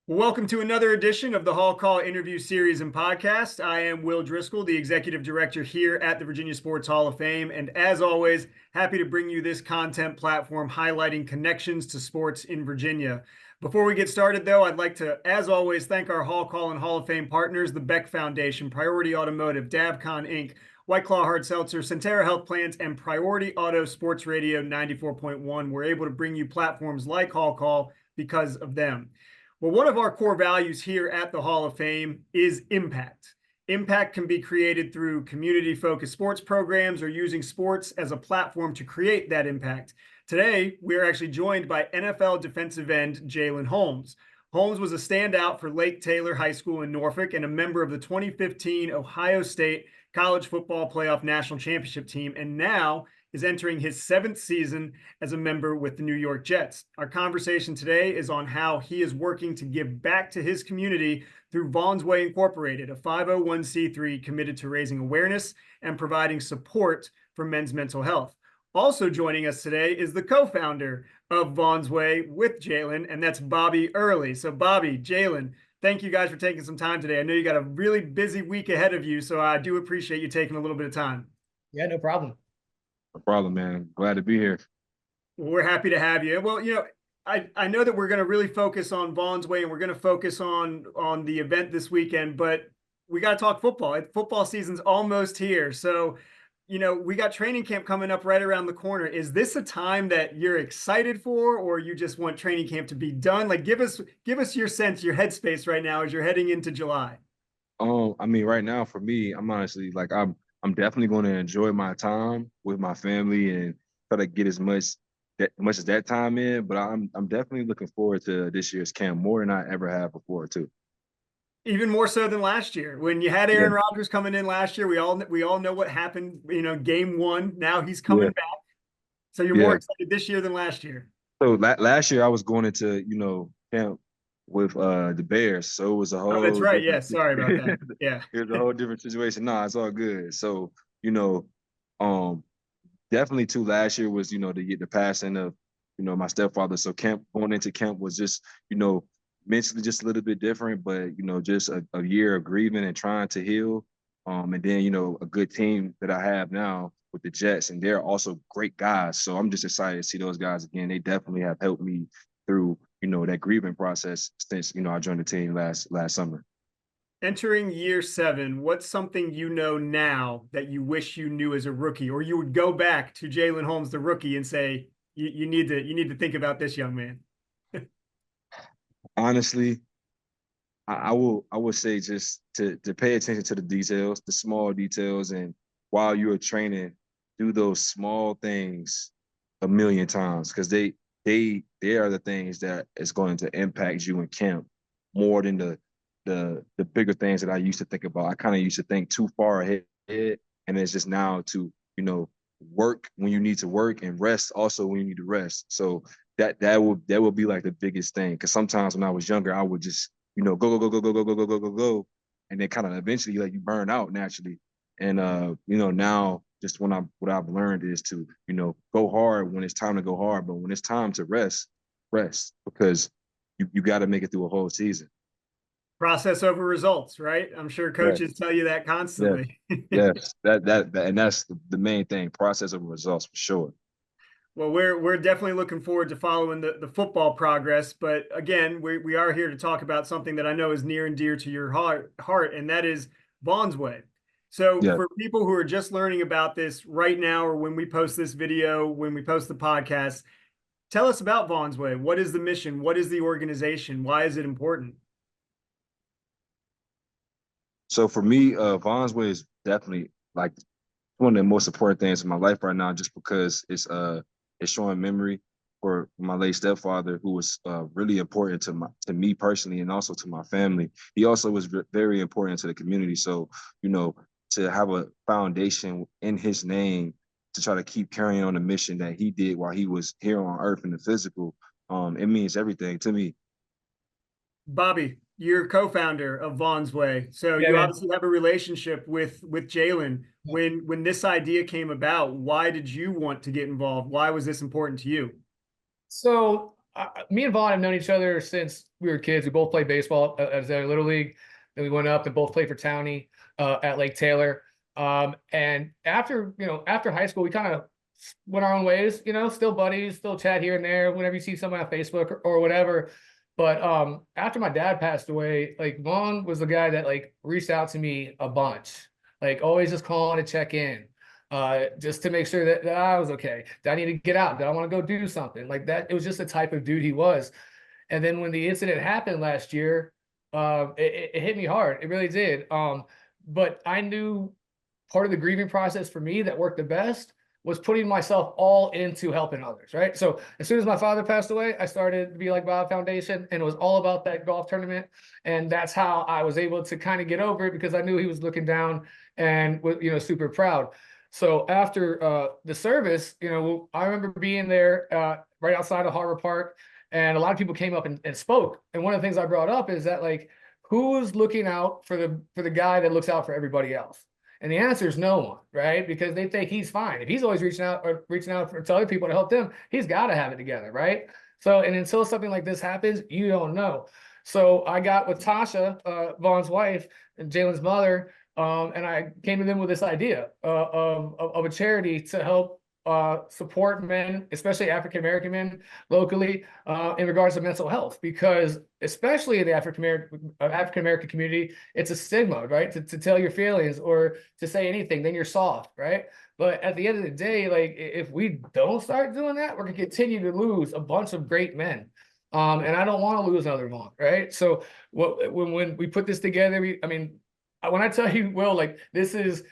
Welcome to another edition of the Hall Call interview series and podcast. I am Will Driscoll, the executive director here at the Virginia Sports Hall of Fame. And as always, happy to bring you this content platform highlighting connections to sports in Virginia. Before we get started, though, I'd like to, as always, thank our Hall Call and Hall of Fame partners, the Beck Foundation, Priority Automotive, Davcon Inc., White Claw Hard Seltzer, Centera Health Plans, and Priority Auto Sports Radio 94.1. We're able to bring you platforms like Hall Call because of them. Well, one of our core values here at the Hall of Fame is impact. Impact can be created through community-focused sports programs or using sports as a platform to create that impact. Today, we're actually joined by NFL defensive end Jalyn Holmes. Holmes was a standout for Lake Taylor High School in Norfolk and a member of the 2015 Ohio State College Football Playoff National Championship team, and now is entering his 7th season as a member with the New York Jets. Our conversation today is on how he is working to give back to his community through Vaughn's Way Incorporated, a 501c3 committed to raising awareness and providing support for men's mental health. Also joining us today is the co-founder of Vaughn's Way with Jalyn, and that's Bobby Early. So Bobby, Jalyn, thank you guys for taking some time today. I know you got a really busy week ahead of you, so I do appreciate you taking a little bit of time. Yeah, no problem. No problem, man. Glad to be here. Well, we're happy to have you. Well, I know that we're going to really focus on Vaughn's Way and we're going to focus on the event this weekend, but we got to talk football. Football season's almost here. So, we got training camp coming up right around the corner. Is this a time that you're excited for, or you just want training camp to be done? Like, give us your sense, your headspace right now as you're heading into July. Right now for me, I'm honestly I'm definitely going to enjoy my time with my family and try to get as much as that time in. But I'm definitely looking forward to this year's camp more than I ever have before too. Even more so than last year when you had Aaron Rodgers coming in last year. We all know what happened. Game 1. Now he's coming back. So you're more excited this year than last year. So last year I was going into camp with the Bears, so it was a whole. Oh, that's right. Yeah, sorry about that. Yeah, it was a whole different situation. No, it's all good. So definitely too. Last year was to get the passing of my stepfather. So going into camp was just mentally just a little bit different, but just a year of grieving and trying to heal. And then a good team that I have now with the Jets, and they're also great guys. So I'm just excited to see those guys again. They definitely have helped me through that grieving process since I joined the team last summer. Entering year 7, what's something now that you wish you knew as a rookie, or you would go back to Jalyn Holmes, the rookie, and say you need to think about this, young man? Honestly, I would say just to pay attention to the details, the small details, and while you're training, do those small things a million times, because they are the things that is going to impact you in camp more than the bigger things that I used to think about. I kind of used to think too far ahead, and it's just now to work when you need to work and rest also when you need to rest. So that will be like the biggest thing, because sometimes when I was younger, I would just go, and then kind of eventually you burn out naturally. And now just what I've learned is to go hard when it's time to go hard, but when it's time to rest, because you got to make it through a whole season. Process over results, right? I'm sure coaches tell you that constantly. Yes, that and that's the main thing, process over results for sure. Well, we're definitely looking forward to following the football progress. But again, we are here to talk about something that I know is near and dear to your heart, and that is Vaughn's Way. So for people who are just learning about this right now, or when we post this video, when we post the podcast, tell us about Vaughn's Way. What is the mission? What is the organization? Why is it important? So for me, Vaughn's Way is definitely like one of the most important things in my life right now, just because it's showing memory for my late stepfather, who was really important to me personally, and also to my family. He also was very important to the community. So to have a foundation in his name to try to keep carrying on the mission that he did while he was here on earth in the physical, it means everything to me. Bobby, you're co-founder of Vaughn's Way. So you obviously have a relationship with Jalyn. When this idea came about, why did you want to get involved? Why was this important to you? So Me and Vaughn have known each other since we were kids. We both played baseball as a little league. Then we went up and both played for Townie at Lake Taylor. And after high school, we kind of went our own ways. Still buddies, still chat here and there whenever you see someone on Facebook or whatever. But after my dad passed away, like Vaughn was the guy that like reached out to me a bunch, like always just calling to check in, just to make sure that I was okay. Did I need to get out? Did I want to go do something like that? It was just the type of dude he was. And then when the incident happened last year, it hit me hard. It really did. But I knew part of the grieving process for me that worked the best was putting myself all into helping others, right? So as soon as my father passed away, I started the Be Like Bob Foundation, and it was all about that golf tournament. And that's how I was able to kind of get over it, because I knew he was looking down and was, super proud. So after the service, I remember being there right outside of Harbor Park, and a lot of people came up and spoke. And one of the things I brought up is that, like, who's looking out for the guy that looks out for everybody else? And the answer is no one, right? Because they think he's fine. If he's always reaching out to other people to help them, he's got to have it together, right? So, and until something like this happens, you don't know. So I got with Tasha, Vaughn's wife, and Jalyn's mother, and I came to them with this idea of a charity to help support men, especially African American men locally, in regards to mental health, because especially in the African American community, it's a stigma, right? To tell your feelings or to say anything, then you're soft, right? But at the end of the day, like, if we don't start doing that, we're gonna continue to lose a bunch of great men. And I don't want to lose another one, right? So when we put this together, when I tell you, Will, like, this is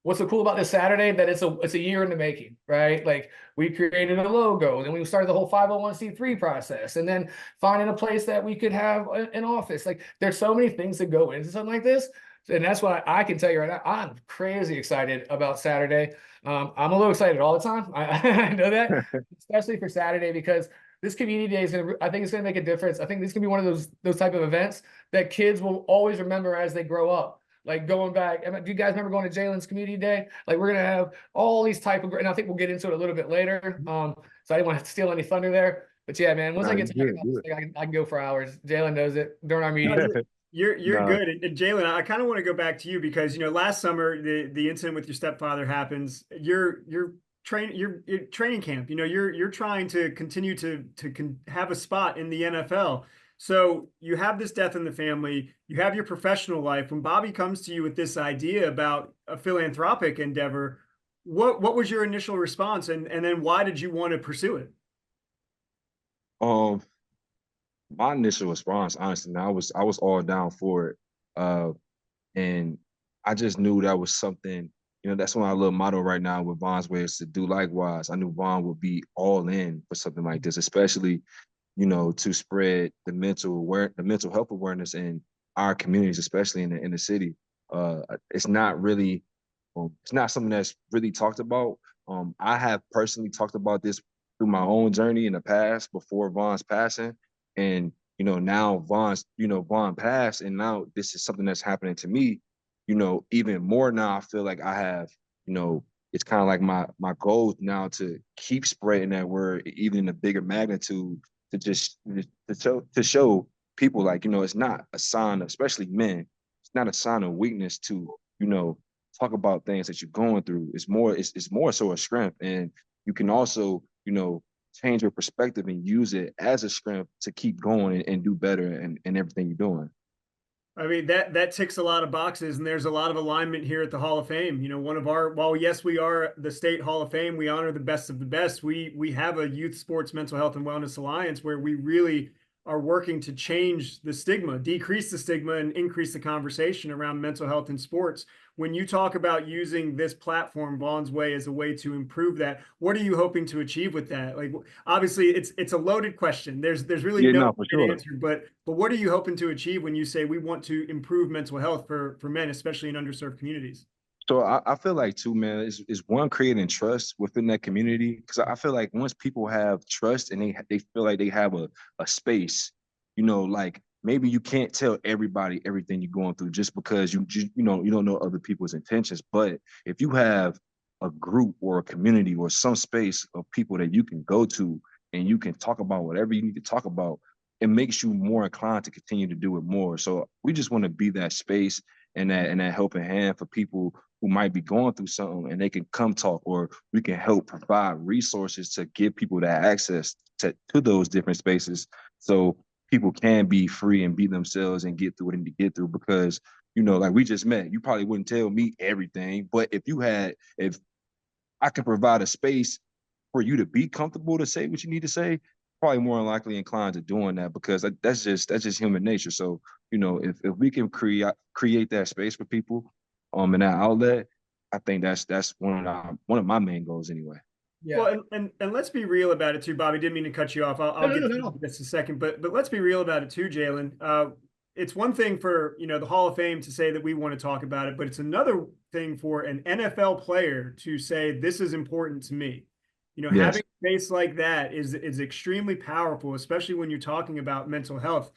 what's so cool about this Saturday, that it's a year in the making, right? Like, we created a logo, and we started the whole 501c3 process, and then finding a place that we could have an office. Like, there's so many things that go into something like this. And that's why I can tell you right now, I'm crazy excited about Saturday. I'm a little excited all the time. I know that, especially for Saturday, because this community day I think it's gonna make a difference. I think this can be one of those type of events that kids will always remember as they grow up. Like, going back, do you guys remember going to Jalyn's community day? Like, we're gonna have all these type of, and I think we'll get into it a little bit later. So I didn't want to steal any thunder there, but yeah, man, once I get to talk about this thing, I can go for hours. Jalyn knows it during our No, meetings. you're good. And Jalyn, I kind of want to go back to you because last summer the incident with your stepfather happens. You're training camp. You're trying to continue to have a spot in the NFL. So you have this death in the family. You have your professional life. When Bobby comes to you with this idea about a philanthropic endeavor, what was your initial response, and then why did you want to pursue it? Um, my initial response, honestly, I was all down for it. And I just knew that was something, that's one of our little motto right now with Vaughn's way is to do likewise. I knew Vaughn would be all in for something like this, especially, to spread the mental health awareness in our communities, especially in the city. It's not really, it's not something that's really talked about. I have personally talked about this through my own journey in the past before Vaughn's passing, and now Vaughn passed, and now this is something that's happening to me. Even more now, I feel like I have, it's kind of like my goal now to keep spreading that word, even in a bigger magnitude, to show people, like, it's not a sign of, especially men, it's not a sign of weakness to, talk about things that you're going through. It's more so a strength. And you can also, change your perspective and use it as a strength to keep going and do better in everything you're doing. I mean, that ticks a lot of boxes, and there's a lot of alignment here at the Hall of Fame. While yes, we are the state Hall of Fame, we honor the best of the best. We have a youth sports mental health and wellness alliance where we really are working to change the stigma, decrease the stigma, and increase the conversation around mental health in sports. When you talk about using this platform, Vaughn's Way, as a way to improve that, what are you hoping to achieve with that? Like, obviously, it's a loaded question. There's really Yeah, no no, for right sure. answer, but what are you hoping to achieve when you say we want to improve mental health for men, especially in underserved communities? So I feel like too, man, is one, creating trust within that community. Because I feel like once people have trust and they feel like they have a space, like, maybe you can't tell everybody everything you're going through just because you don't know other people's intentions. But if you have a group or a community or some space of people that you can go to and you can talk about whatever you need to talk about, it makes you more inclined to continue to do it more. So we just want to be that space and that helping hand for people who might be going through something, and they can come talk, or we can help provide resources to give people that access to those different spaces, so people can be free and be themselves and get through what they need to get through. Because, like we just met, you probably wouldn't tell me everything, but if I can provide a space for you to be comfortable to say what you need to say, probably more likely inclined to doing that, because that's just human nature. So, if we can create that space for people, in that outlet, I think that's one of my main goals anyway. Yeah. Well, and let's be real about it too, Bobby. Didn't mean to cut you off. I'll get to this in a second, but let's be real about it too, Jalyn. It's one thing for the Hall of Fame to say that we want to talk about it, but it's another thing for an NFL player to say this is important to me. Yes. Having a space like that is extremely powerful, especially when you're talking about mental health.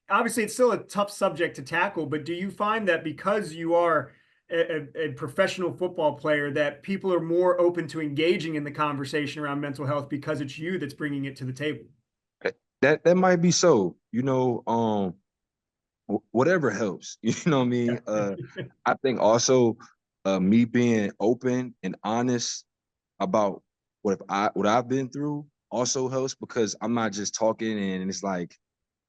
Obviously it's still a tough subject to tackle, but do you find that because you are a professional football player, that people are more open to engaging in the conversation around mental health because it's you that's bringing it to the table? That might be so, whatever helps, you know what I mean? I think also me being open and honest about what I've been through also helps, because I'm not just talking and it's like,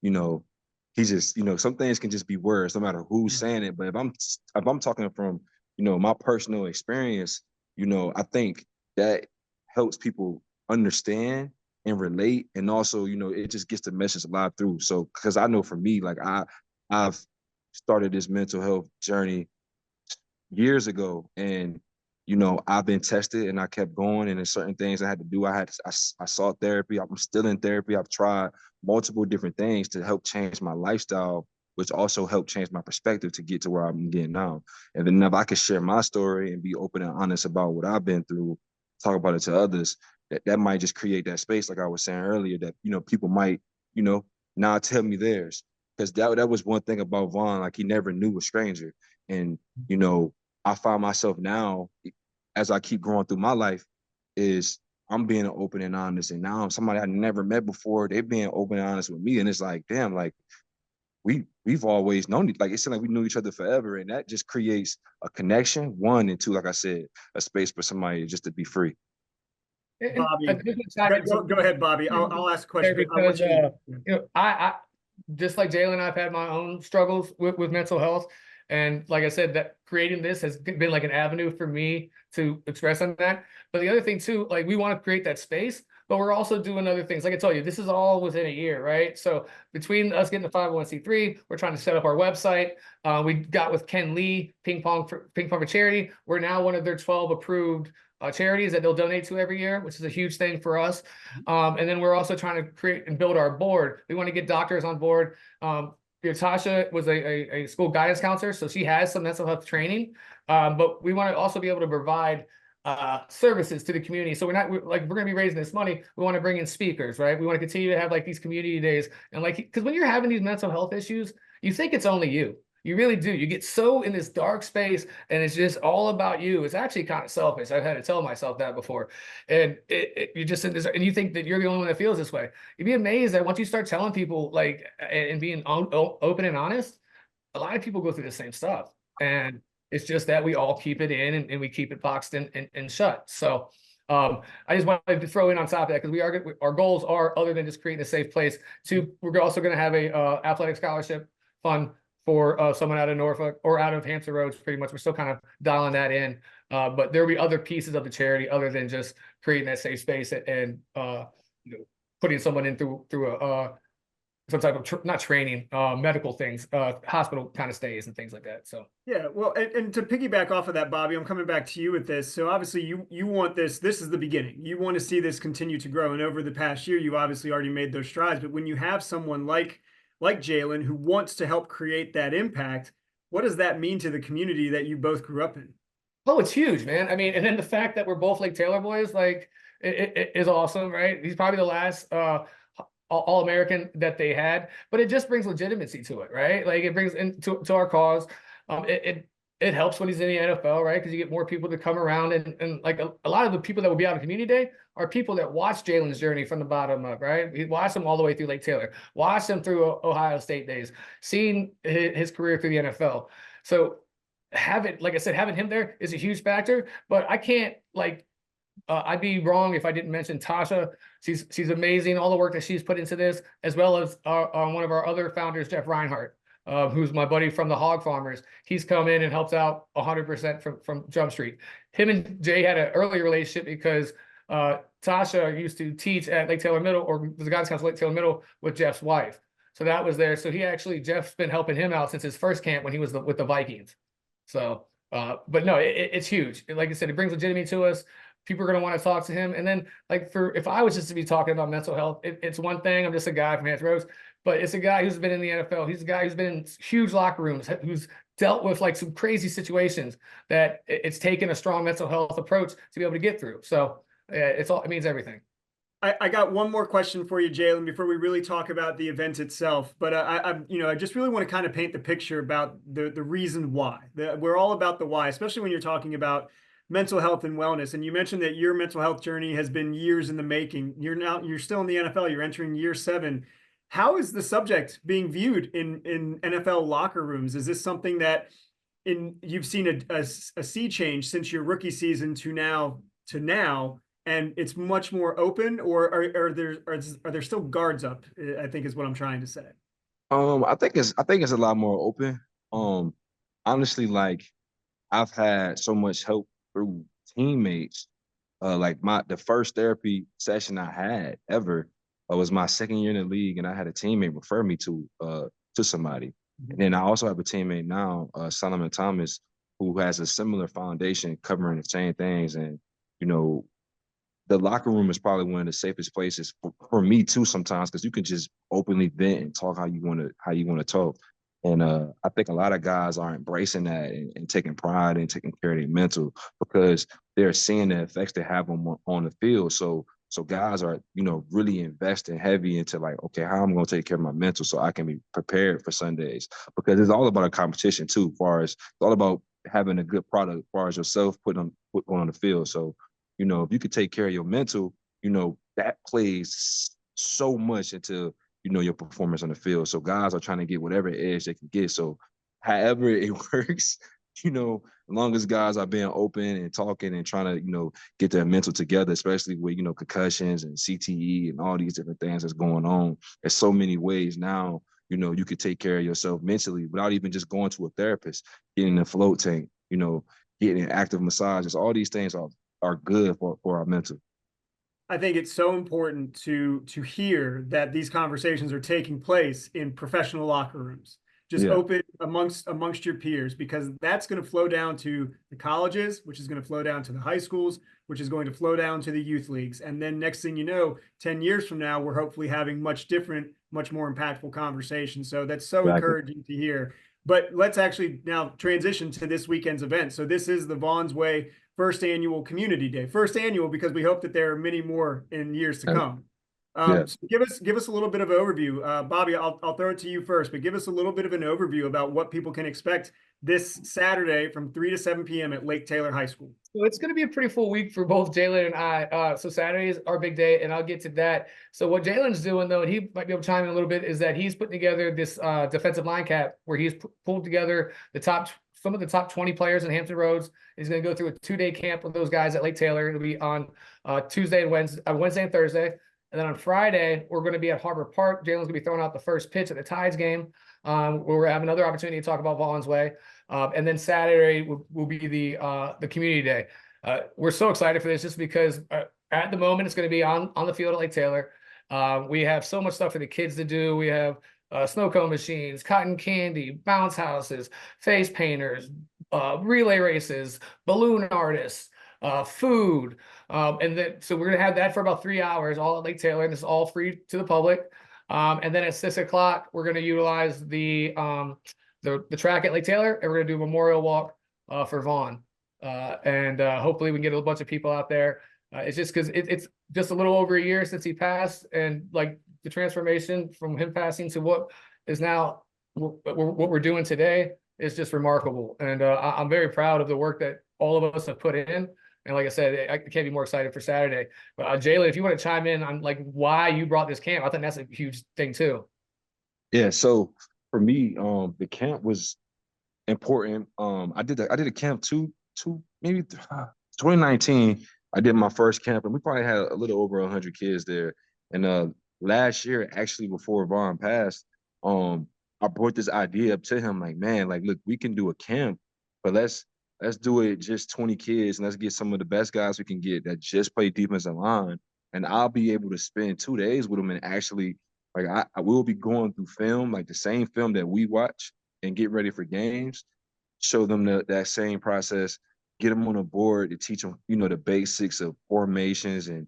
he just, some things can just be words no matter who's saying it. But if I'm talking from, my personal experience, I think that helps people understand and relate. And also, it just gets the message live through. So, because I know for me, like I've started this mental health journey years ago, and I've been tested and I kept going, and there's certain things I had to do. I sought therapy. I'm still in therapy. I've tried multiple different things to help change my lifestyle, which also helped change my perspective to get to where I'm getting now. And then if I could share my story and be open and honest about what I've been through, talk about it to others, that might just create that space, like I was saying earlier, that people might now tell me theirs. Because that was one thing about Vaughn, like he never knew a stranger. And I find myself now, as I keep growing through my life, is I'm being open and honest. And now I'm somebody I never met before. They're being open and honest with me. And it's like, damn, like we've always known it. Like, it seems like we knew each other forever. And that just creates a connection, one, and two, like I said, a space for somebody just to be free. Bobby, go ahead, Bobby. I'll ask a question. Because I just like Jalyn, I've had my own struggles with mental health. And like I said, that creating this has been like an avenue for me to express on that. But the other thing too, like we want to create that space, but we're also doing other things. Like I told you, this is all within a year, right? So between us getting the 501c3, we're trying to set up our website. We got with Ken Lee, Ping Pong for Charity. We're now one of their 12 approved charities that they'll donate to every year, which is a huge thing for us. And then we're also trying to create and build our board. We want to get doctors on board. Tasha was a school guidance counselor, so she has some mental health training, but we want to also be able to provide services to the community. So we're going to be raising this money. We want to bring in speakers, right? We want to continue to have like these community days, and like, because when you're having these mental health issues, you think it's only you. You really do. You get so in this dark space and it's just all about you. It's actually kind of selfish. I've had to tell myself that before. And you're just in this, and you think that you're the only one that feels this way. You'd be amazed that once you start telling people, like, and being open and honest, a lot of people go through the same stuff. And it's just that we all keep it in and we keep it boxed in and shut. So I just wanted to throw in on top of that, because our goals are, other than just creating a safe place, we're also going to have a athletic scholarship fund for someone out of Norfolk or out of Hampton Roads. Pretty much, we're still kind of dialing that in, but there'll be other pieces of the charity other than just creating that safe space and putting someone in through some type of not training, medical things, hospital kind of stays and things like that. So yeah, well, and to piggyback off of that, Bobby, I'm coming back to you with this. So obviously you want this is the beginning. You want to see this continue to grow, and over the past year, you obviously already made those strides. But when you have someone like Jalyn, who wants to help create that impact, what does that mean to the community that you both grew up in? Oh, it's huge, man. I mean, and then the fact that we're both Lake Taylor boys, like, it is awesome, right? He's probably the last All-American that they had, but it just brings legitimacy to it, right? Like, it brings into our cause. It helps when he's in the NFL, right? Because you get more people to come around, and like a lot of the people that will be out of community day are people that watched Jalyn's journey from the bottom up, right? We watched him all the way through Lake Taylor, watched him through Ohio State days, seen his career through the NFL. So like I said, having him there is a huge factor, but I can't I'd be wrong if I didn't mention Tasha. She's amazing. All the work that she's put into this, as well as one of our other founders, Jeff Reinhardt, who's my buddy from the Hog Farmers. He's come in and helps out 100% from Jump Street. Him and Jay had an early relationship because Tasha used to teach at Lake Taylor Middle, or was the guidance counselor at Lake Taylor Middle with Jeff's wife. So that was there. So Jeff's been helping him out since his first camp when he was with the Vikings. So, but no, it's huge. Like I said, it brings legitimacy to us. People are going to want to talk to him. And then if I was just to be talking about mental health, it's one thing. I'm just a guy from Hampton Roads, but it's a guy who's been in the NFL. He's a guy who's been in huge locker rooms, who's dealt with some crazy situations that it's taken a strong mental health approach to be able to get through. So it means everything. I got one more question for you, Jalyn, before we really talk about the event itself. But I just really want to kind of paint the picture about the reason why. We're all about the why, especially when you're talking about mental health and wellness. And you mentioned that your mental health journey has been years in the making. You're still in the NFL. You're entering year 7. How is the subject being viewed in NFL locker rooms? Is this something that you've seen a sea change since your rookie season to now, and it's much more open, or are there still guards up? I think is what I'm trying to say. I think it's a lot more open. Honestly, I've had so much help through teammates. The first therapy session I had ever was my second year in the league, and I had a teammate refer me to somebody. Mm-hmm. And then I also have a teammate now, Solomon Thomas, who has a similar foundation covering the same things. And the locker room is probably one of the safest places for me too sometimes, because you can just openly vent and talk how you want to talk. And I think a lot of guys are embracing that and taking pride in taking care of their mental, because they're seeing the effects they have on the field. So guys are, really investing heavy into okay, how I'm going to take care of my mental so I can be prepared for Sundays, because it's all about a competition too, it's all about having a good product as far as yourself put on the field. So, if you could take care of your mental, that plays so much into, your performance on the field. So guys are trying to get whatever edge they can get. So however it works, as long as guys are being open and talking and trying to, get their mental together, especially with, concussions and CTE and all these different things that's going on. There's so many ways now, you could take care of yourself mentally without even just going to a therapist, getting a float tank, getting an active massages. All these things are good for our mental. I think it's so important to hear that these conversations are taking place in professional locker rooms, just open amongst your peers, because that's going to flow down to the colleges, which is going to flow down to the high schools, which is going to flow down to the youth leagues. And then next thing you know, 10 years from now, we're hopefully having much more impactful conversations. So that's so encouraging to hear. But let's actually now transition to this weekend's event. So this is the Vaughn's Way first annual community day. First annual because we hope that there are many more in years to come. So give us a little bit of an overview. Bobby, I'll throw it to you first, but give us a little bit of an overview about what people can expect this Saturday from 3 to 7 p.m. at Lake Taylor High School. So it's going to be a pretty full week for both Jalyn and I. So Saturday is our big day, and I'll get to that. So what Jalyn's doing, though, and he might be able to chime in a little bit, is that he's putting together this defensive line cap where he's pulled together some of the top 20 players in Hampton Roads. He's going to go through a 2-day camp with those guys at Lake Taylor. It'll be on Wednesday and Thursday. And then on Friday, we're going to be at Harbor Park. Jalyn's going to be throwing out the first pitch at the Tides game, where we're having another opportunity to talk about Vaughn's Way. And then Saturday will be the community day. We're so excited for this just because at the moment it's going to be on the field at Lake Taylor. We have so much stuff for the kids to do. We have snow cone machines, cotton candy, bounce houses, face painters, relay races, balloon artists, food. And then, so we're going to have that for about 3 hours, all at Lake Taylor, and this is all free to the public. And then at 6 o'clock, we're going to utilize the track at Lake Taylor, and we're going to do a memorial walk for Vaughn. And hopefully we can get a bunch of people out there. It's just because it's just a little over a year since he passed, and the transformation from him passing to what is now what we're doing today is just remarkable. And I'm very proud of the work that all of us have put in. And like I said, I can't be more excited for Saturday. But Jalyn, if you want to chime in on like why you brought this camp, I think that's a huge thing too. Yeah, so for me, the camp was important. I did a camp maybe 2019. I did my first camp, and we probably had a little over 100 kids there. And last year, actually, before Vaughn passed, I brought this idea up to him, like, man, like, look, we can do a camp, but let's do it just 20 kids, and let's get some of the best guys we can get that just play defensive line, and I'll be able to spend 2 days with them and actually, like, I will be going through film, like the same film that we watch, and get ready for games, show them that same process, get them on a board to teach them, the basics of formations and,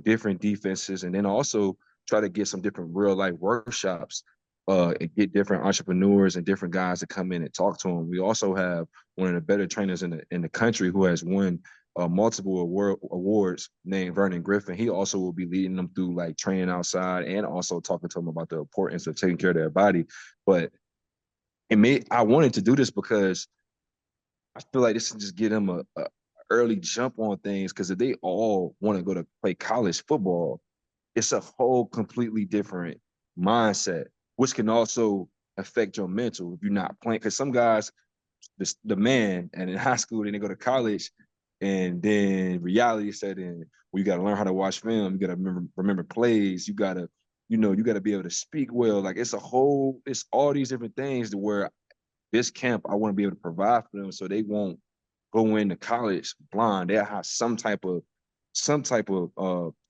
different defenses. And then also try to get some different real life workshops and get different entrepreneurs and different guys to come in and talk to them. We also have one of the better trainers in the country who has won multiple awards named Vernon Griffin. He also will be leading them through like training outside and also talking to them about the importance of taking care of their body. But I wanted to do this because I feel like this can just get them a early jump on things. Because if they all want to go to play college football, it's a whole completely different mindset, which can also affect your mental if you're not playing. Because some guys, the man, and in high school, then they go to college, and then reality set in. Where you got to learn how to watch film. You got to remember plays. You got to, you got to be able to speak well. Like it's all these different things to where this camp, I want to be able to provide for them so they won't go into college blind. They'll have some type of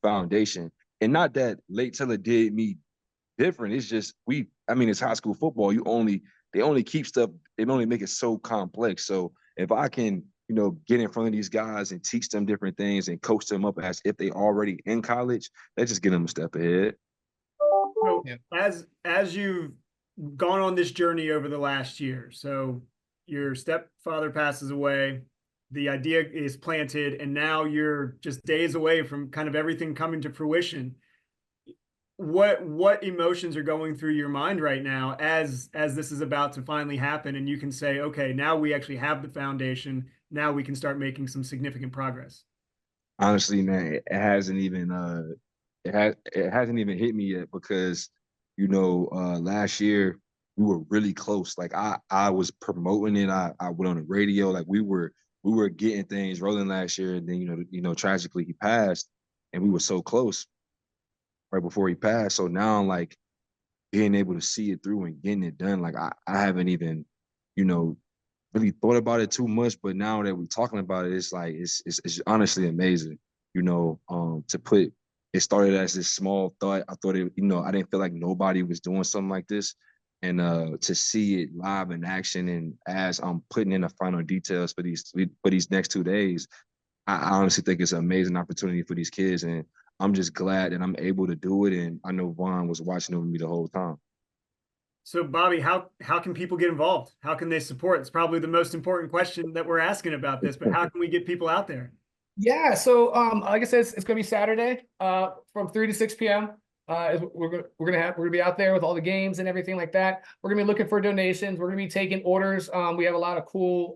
foundation. And not that Lake Taylor did me different. It's just it's high school football. They only keep stuff, they only make it so complex. So if I can, get in front of these guys and teach them different things and coach them up as if they already in college, that just get them a step ahead. So as you've gone on this journey over the last year, so your stepfather passes away, the idea is planted, and now you're just days away from kind of everything coming to fruition. What emotions are going through your mind right now as this is about to finally happen, and you can say, okay, now we actually have the foundation. Now we can start making some significant progress. Honestly, man, it hasn't even hit me yet because last year we were really close. Like I was promoting it. I went on the radio. Like we were getting things rolling last year, and then tragically he passed, and we were so close right before he passed. So now like being able to see it through and getting it done, like I haven't even, really thought about it too much. But now that we're talking about it, it's like it's honestly amazing. To put it started as this small thought. I thought it, I didn't feel like nobody was doing something like this. And to see it live in action, and as I'm putting in the final details for these next 2 days, I honestly think it's an amazing opportunity for these kids. And I'm just glad that I'm able to do it. And I know Vaughn was watching over me the whole time. So, Bobby, how can people get involved? How can they support? It's probably the most important question that we're asking about this, but how can we get people out there? Yeah, so like I said, it's gonna be Saturday from 3 to 6 p.m. We're gonna be out there with all the games and everything like that. We're gonna be looking for donations. We're gonna be taking orders. We have a lot of cool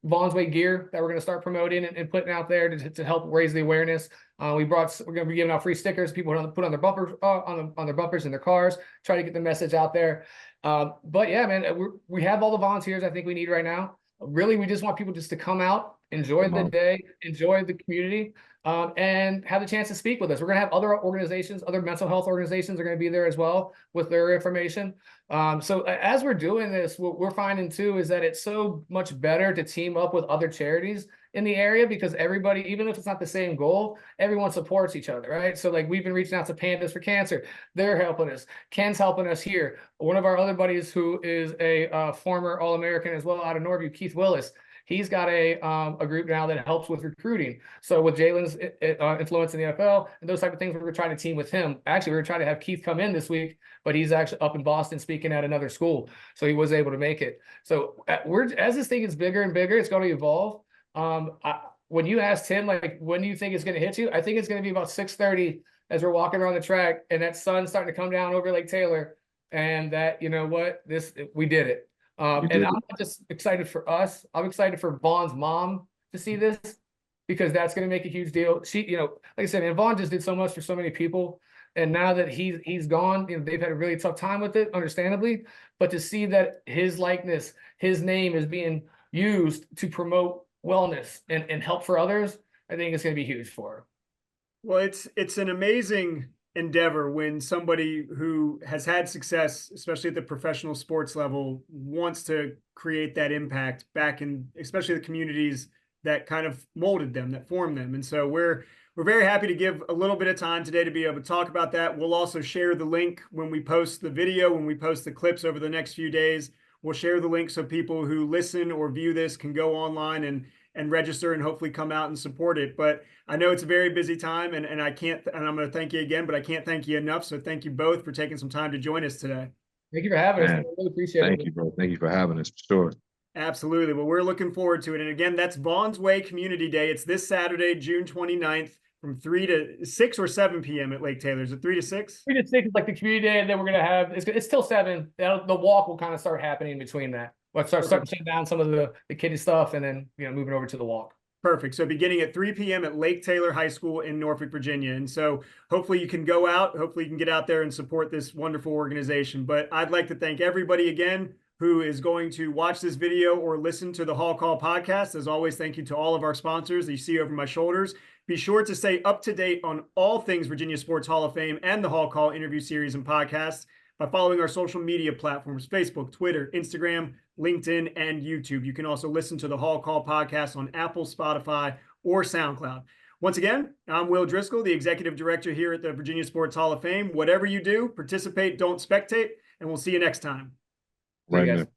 Vaughn's Way gear that we're gonna start promoting and putting out there to help raise the awareness. We're gonna be giving out free stickers. People put on their bumpers on their bumpers in their cars. Try to get the message out there. But yeah, man, we have all the volunteers I think we need right now. Really, we just want people just to come out, enjoy the day, enjoy the community, and have the chance to speak with us. We're going to have other organizations, other mental health organizations are going to be there as well with their information. So as we're doing this, what we're finding too is that it's so much better to team up with other charities in the area, because everybody, even if it's not the same goal, everyone supports each other, right? So like we've been reaching out to Pandas for Cancer. They're helping us. Ken's helping us here. One of our other buddies who is a former All-American as well out of Norview, Keith Willis, he's got a group now that helps with recruiting. So with Jalyn's influence in the NFL and those type of things, we're trying to team with him. Actually, we were trying to have Keith come in this week, but he's actually up in Boston speaking at another school, so he was able to make it. So as this thing gets bigger and bigger, it's going to evolve. When you asked him, like, when do you think it's going to hit you? I think it's going to be about 6:30 as we're walking around the track, and that sun's starting to come down over Lake Taylor, and that, we did it. And I'm not just excited for us. I'm excited for Vaughn's mom to see this. because that's going to make a huge deal. Like I said, man, Vaughn just did so much for so many people. And now that he's gone, they've had a really tough time with it, understandably. But to see that his likeness, his name is being used to promote wellness and help for others, I think it's going to be huge for her. Well, it's an amazing endeavor when somebody who has had success, especially at the professional sports level, wants to create that impact back in, especially the communities that kind of molded them, that formed them. And so we're very happy to give a little bit of time today to be able to talk about that. We'll also share the link when we post the video, when we post the clips over the next few days. We'll share the link so people who listen or view this can go online and register and hopefully come out and support it. But I know it's a very busy time, and I'm going to thank you again, but I can't thank you enough. So thank you both for taking some time to join us today. Thank you for having us. I really appreciate it. Thank you, bro. Thank you for having us, for sure. Absolutely. Well, we're looking forward to it. And again, that's Vaughn's Way Community Day. It's this Saturday, June 29th, from 3 to 6 or 7 p.m. at Lake Taylor. Is it 3 to 6? 3 to 6 is like the community day, and then we're going to have, it's till 7. The walk will kind of start happening in between that. We'll start shutting down some of the kiddie stuff, and then, moving over to the walk. Perfect. So beginning at 3 p.m. at Lake Taylor High School in Norfolk, Virginia. And so hopefully you can go out. Hopefully you can get out there and support this wonderful organization. But I'd like to thank everybody again who is going to watch this video or listen to the Hall Call podcast. As always, thank you to all of our sponsors that you see over my shoulders. Be sure to stay up to date on all things Virginia Sports Hall of Fame and the Hall Call interview series and podcasts by following our social media platforms, Facebook, Twitter, Instagram, LinkedIn, and YouTube. You can also listen to the Hall Call podcast on Apple, Spotify, or SoundCloud. Once again, I'm Will Driscoll, the Executive Director here at the Virginia Sports Hall of Fame. Whatever you do, participate, don't spectate, and we'll see you next time. Right.